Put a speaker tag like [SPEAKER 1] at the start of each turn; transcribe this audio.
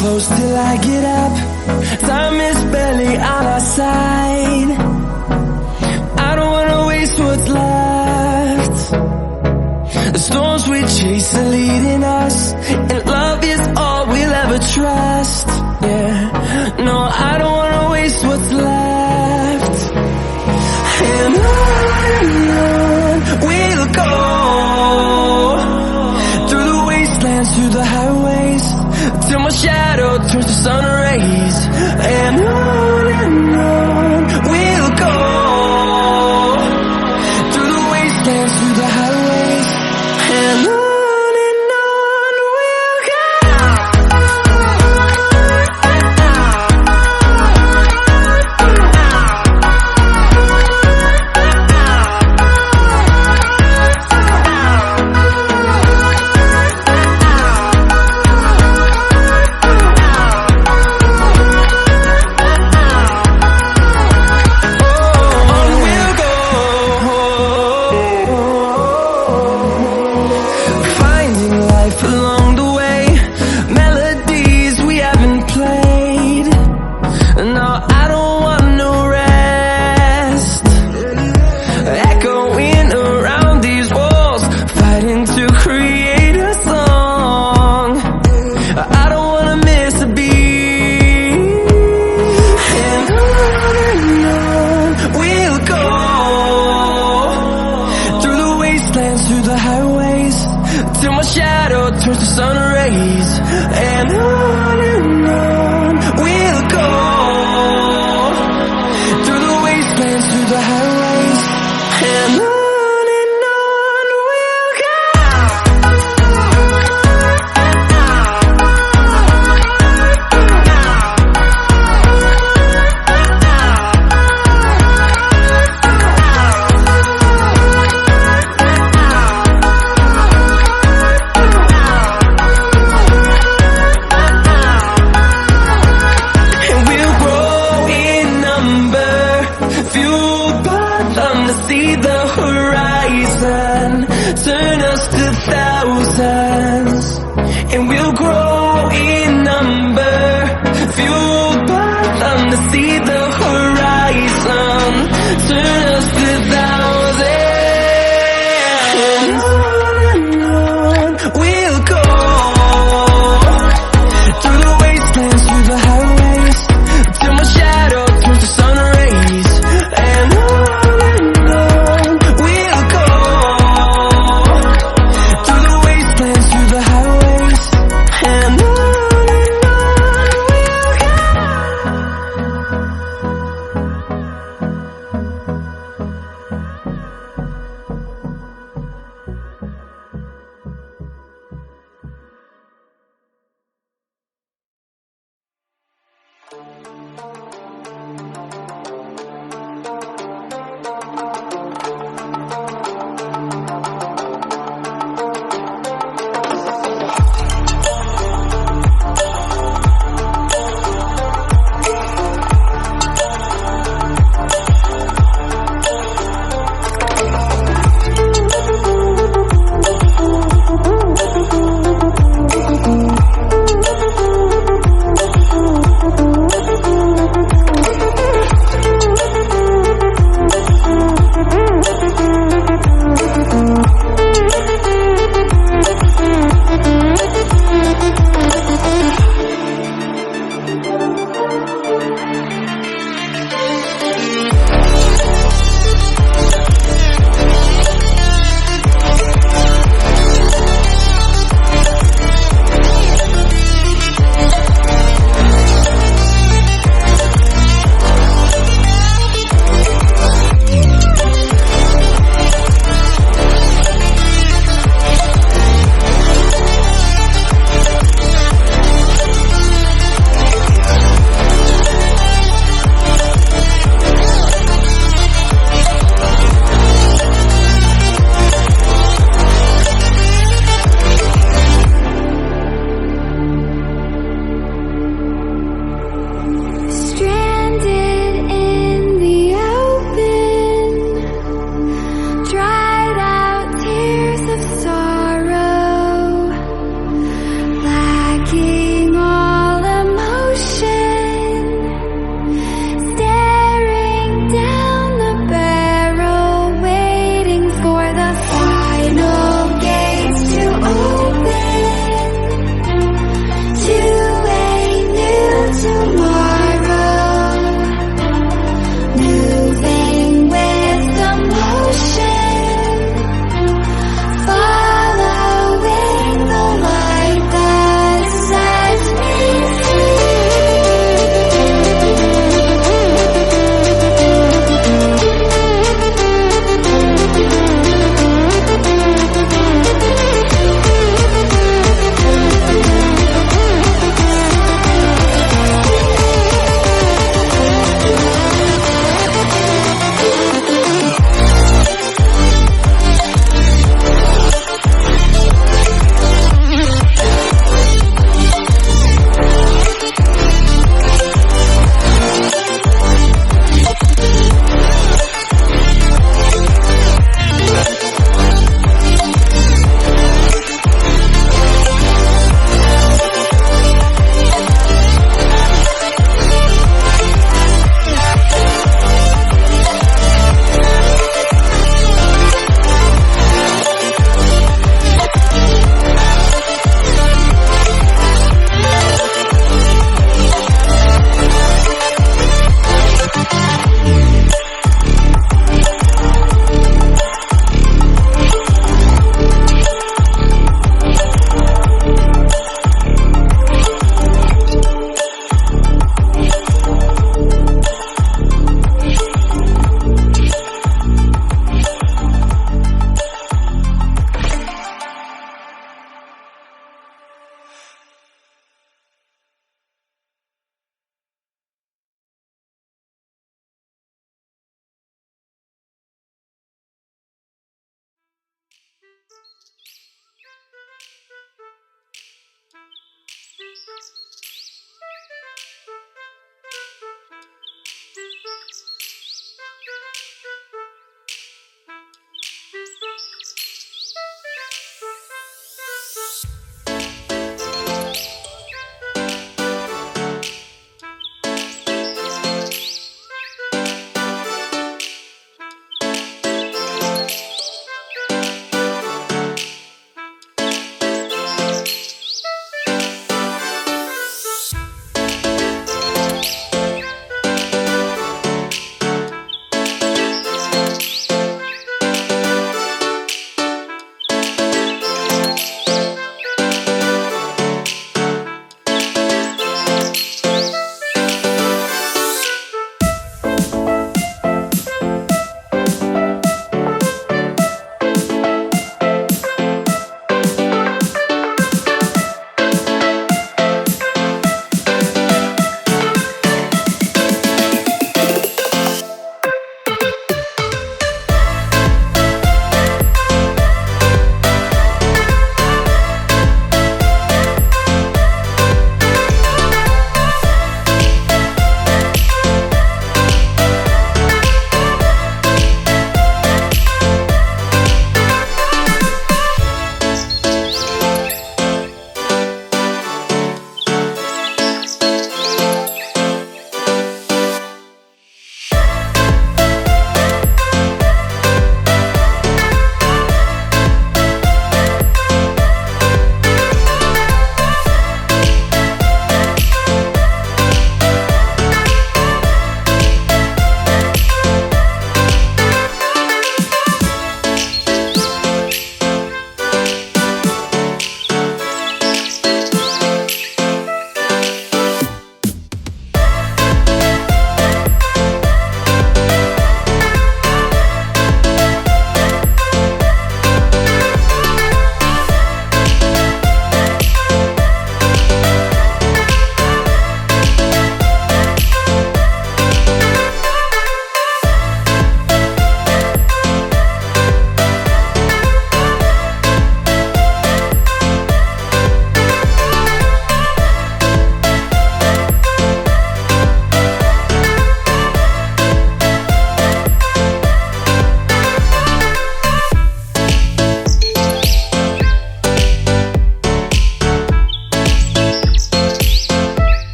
[SPEAKER 1] close till I get up. Time is barely on our side. I don't wanna waste what's left. The storms we chase are leading us, and love is all we'll ever trust. Yeah, no, I don't wanna waste what's left. And on we'll go, through the wastelands, through the highways, till my shadow turns to sun rays. And on we'll go, through the wastelands, through the highways, and on we'll go. Through the highways, till my shadow turns to sun rays. And on we'll go, through the wastelands, through the highways, and on we'll go. See the horizon, turn us to thousands, and we'll grow in number, fueled by them to see the horizon, turn us to thousands, and on we'll go, through the wastelands, through the highways, till my shadow turns to sun rays. And on